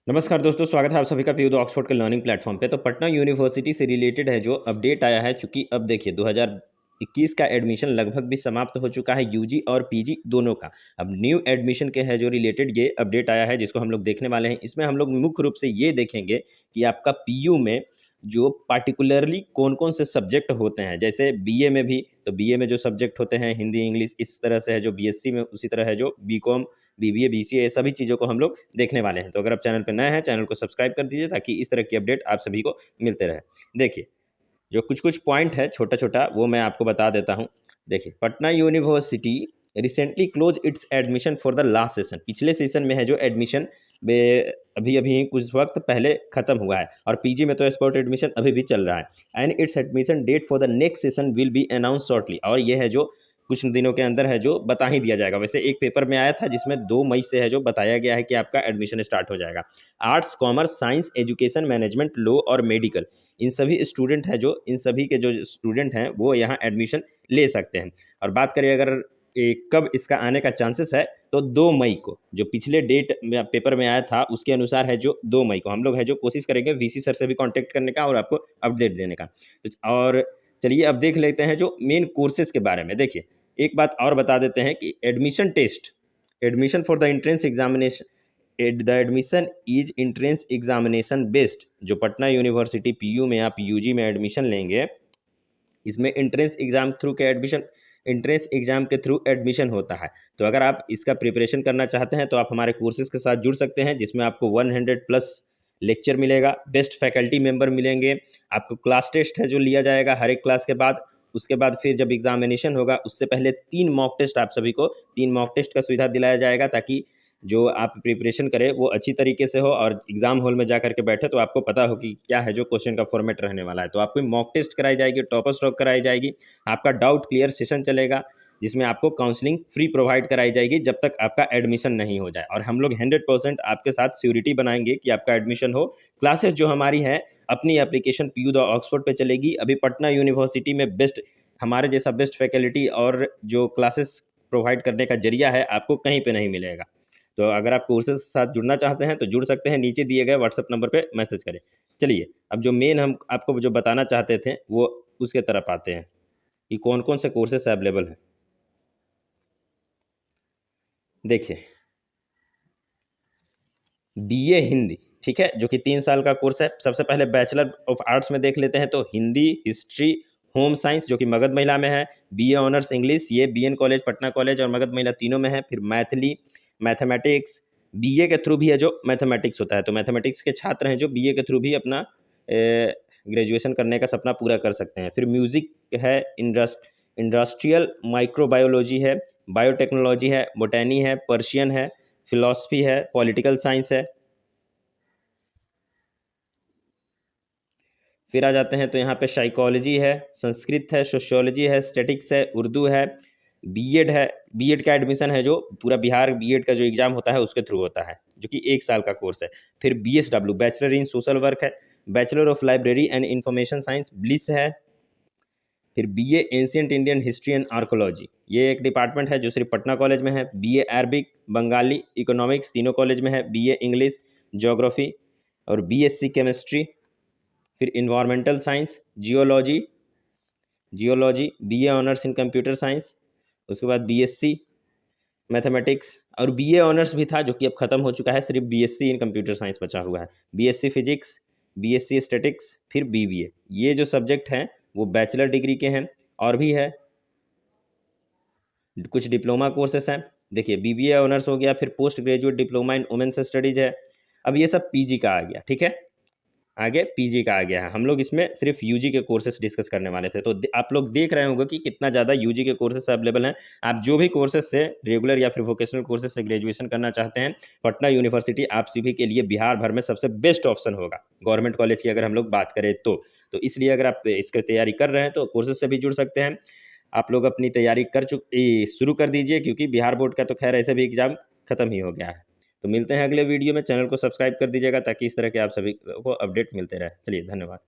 नमस्कार दोस्तों, स्वागत है आप सभी का पीयू ऑक्सफोर्ड के लर्निंग प्लेटफॉर्म पे। तो पटना यूनिवर्सिटी से रिलेटेड है जो अपडेट आया है, चूंकि अब देखिए 2021 का एडमिशन लगभग भी समाप्त हो चुका है, यूजी और पीजी दोनों का। अब न्यू एडमिशन के है जो रिलेटेड ये अपडेट आया है, जिसको हम लोग देखने वाले हैं। इसमें हम लोग मुख्य रूप से ये देखेंगे कि आपका पीयू में जो पार्टिकुलरली कौन कौन से सब्जेक्ट होते हैं। जैसे बीए में भी, तो बीए में जो सब्जेक्ट होते हैं हिंदी इंग्लिश, इस तरह से है जो बीएससी में, उसी तरह है जो बीकॉम बीबीए बीसीए, सभी चीज़ों को हम लोग देखने वाले हैं। तो अगर आप चैनल पर नए हैं, चैनल को सब्सक्राइब कर दीजिए ताकि इस तरह की अपडेट आप सभी को मिलते रहे। देखिए, जो कुछ कुछ पॉइंट है छोटा छोटा, वो मैं आपको बता देता हूँ। देखिए, Patna university recently close it's admission for the last session. पिछले सेशन में है जो एडमिशन अभी अभी कुछ वक्त पहले खत्म हुआ है, और पीजी में तो स्पॉट एडमिशन अभी भी चल रहा है। And it's admission date for the next session will be announce shortly. और ये है जो कुछ दिनों के अंदर है जो बता ही दिया जाएगा। वैसे एक पेपर में आया था जिसमें 2 मई से है जो बताया गया है कि आपका एडमिशन स्टार्ट हो जाएगा। Arts, commerce, science, education, management, law और मेडिकल, इन सभी स्टूडेंट है जो, इन सभी के जो स्टूडेंट हैं वो यहाँ एडमिशन ले सकते हैं। और बात करें अगर कब इसका आने का चांसेस है, तो 2 मई को, जो पिछले डेट में पेपर में आया था उसके अनुसार है जो 2 मई को हम लोग है जो कोशिश करेंगे वीसी सर से भी कांटेक्ट करने का और आपको अपडेट देने का। तो और चलिए अब देख लेते हैं जो मेन कोर्सेज के बारे में। देखिए, एक बात और बता देते हैं कि admission test, admission for the entrance examination, the admission is entrance examination based. जो पटना यूनिवर्सिटी पीयू में आप यूजी में एडमिशन लेंगे, इसमें एंट्रेंस एग्जाम थ्रू के एडमिशन, एंट्रेंस एग्जाम के थ्रू एडमिशन होता है। तो अगर आप इसका प्रिपरेशन करना चाहते हैं तो आप हमारे कोर्सेज के साथ जुड़ सकते हैं, जिसमें आपको 100 प्लस लेक्चर मिलेगा, बेस्ट फैकल्टी मेंबर मिलेंगे, आपको क्लास टेस्ट है जो लिया जाएगा हर एक क्लास के बाद। उसके बाद फिर जब एग्जामिनेशन होगा उससे पहले 3 मॉक टेस्ट, आप सभी को 3 मॉक टेस्ट का सुविधा दिलाया जाएगा, ताकि जो आप प्रिपरेशन करें वो अच्छी तरीके से हो, और एग्जाम हॉल में जा करके बैठे तो आपको पता हो कि क्या है जो क्वेश्चन का फॉर्मेट रहने वाला है। तो आपको मॉक टेस्ट कराई जाएगी, टॉपर स्टॉक कराई जाएगी, आपका डाउट क्लियर सेशन चलेगा, जिसमें आपको काउंसलिंग फ्री प्रोवाइड कराई जाएगी जब तक आपका एडमिशन नहीं हो जाए। और हम लोग 100% आपके साथ श्योरिटी बनाएंगे कि आपका एडमिशन हो। क्लासेस जो हमारी है अपनी एप्लीकेशन पीयू द ऑक्सफोर्ड पे चलेगी। अभी पटना यूनिवर्सिटी में बेस्ट, हमारे जैसा बेस्ट फैकल्टी और जो क्लासेस प्रोवाइड करने का जरिया है आपको कहीं पे नहीं मिलेगा। तो अगर आप कोर्सेज के साथ जुड़ना चाहते हैं तो जुड़ सकते हैं, नीचे दिए गए व्हाट्सएप नंबर पे मैसेज करें। चलिए, अब जो मेन हम आपको जो बताना चाहते थे वो उसके तरफ आते हैं कि कौन कौन से कोर्सेस अवेलेबल हैं। देखिए, बीए हिंदी, ठीक है, जो कि 3 साल का कोर्स है। सबसे पहले बैचलर ऑफ आर्ट्स में देख लेते हैं, तो हिंदी, हिस्ट्री, होम साइंस जो कि मगध महिला में है। बीए ऑनर्स इंग्लिश, ये बीएन कॉलेज, पटना कॉलेज और मगध महिला तीनों में है। फिर मैथिली, मैथमेटिक्स, बीए के थ्रू भी है जो मैथमेटिक्स होता है, तो मैथमेटिक्स के छात्र हैं जो बीए के थ्रू भी अपना ग्रेजुएशन करने का सपना पूरा कर सकते हैं। फिर म्यूज़िक है, इंडस्ट्रियल माइक्रोबायोलॉजी है, बायोटेक्नोलॉजी है, बोटैनी है, पर्शियन है, फिलॉसफी है, पॉलिटिकल साइंस है। फिर आ जाते हैं तो यहाँ पे साइकोलॉजी है, संस्कृत है, सोशियोलॉजी है, स्टैटिक्स है, उर्दू है, बीएड है। बीएड का एडमिशन है जो पूरा बिहार बीएड का जो एग्ज़ाम होता है उसके थ्रू होता है, जो कि 1 साल का कोर्स है। फिर BSW, bachelor in social work है। Bachelor of library and information science, BLIS है। फिर BA ancient Indian history and archaeology, ये एक डिपार्टमेंट है जो सिर्फ पटना कॉलेज में है। बीए अरबिक, बंगाली, इकोनॉमिक्स तीनों कॉलेज में है। बीए इंग्लिश, ज्योग्राफी और बीएससी केमिस्ट्री। फिर environmental science, geology, BA honours in computer science. उसके बाद बीएससी मैथमेटिक्स, और बीए ऑनर्स भी था जो कि अब खत्म हो चुका है, सिर्फ बीएससी इन कंप्यूटर साइंस बचा हुआ है। बीएससी फिजिक्स, बीएससी स्टैटिक्स, फिर बीबीए। ये जो सब्जेक्ट हैं वो बैचलर डिग्री के हैं। और भी है कुछ डिप्लोमा कोर्सेस हैं। देखिए, बीबीए ऑनर्स हो गया, फिर post graduate diploma in women's studies है। अब ये सब पीजी का आ गया, ठीक है, आगे पीजी का आ गया है। हम लोग इसमें सिर्फ यूजी के कोर्सेज डिस्कस करने वाले थे। तो आप लोग देख रहे होंगे कि कितना ज़्यादा यूजी के कोर्सेज अवेलेबल हैं। आप जो भी कोर्सेज से रेगुलर या फिर वोकेशनल कोर्सेज से ग्रेजुएशन करना चाहते हैं, पटना यूनिवर्सिटी आप सभी के लिए बिहार भर में सबसे बेस्ट ऑप्शन होगा, गवर्नमेंट कॉलेज की अगर हम लोग बात करें तो इसलिए अगर आप इसकी तैयारी कर रहे हैं तो कोर्सेज से भी जुड़ सकते हैं। आप लोग अपनी तैयारी शुरू कर दीजिए, क्योंकि बिहार बोर्ड का तो खैर ऐसे भी एग्ज़ाम खत्म ही हो गया है। तो मिलते हैं अगले वीडियो में। चैनल को सब्सक्राइब कर दीजिएगा ताकि इस तरह के आप सभी को अपडेट मिलते रहे। चलिए, धन्यवाद।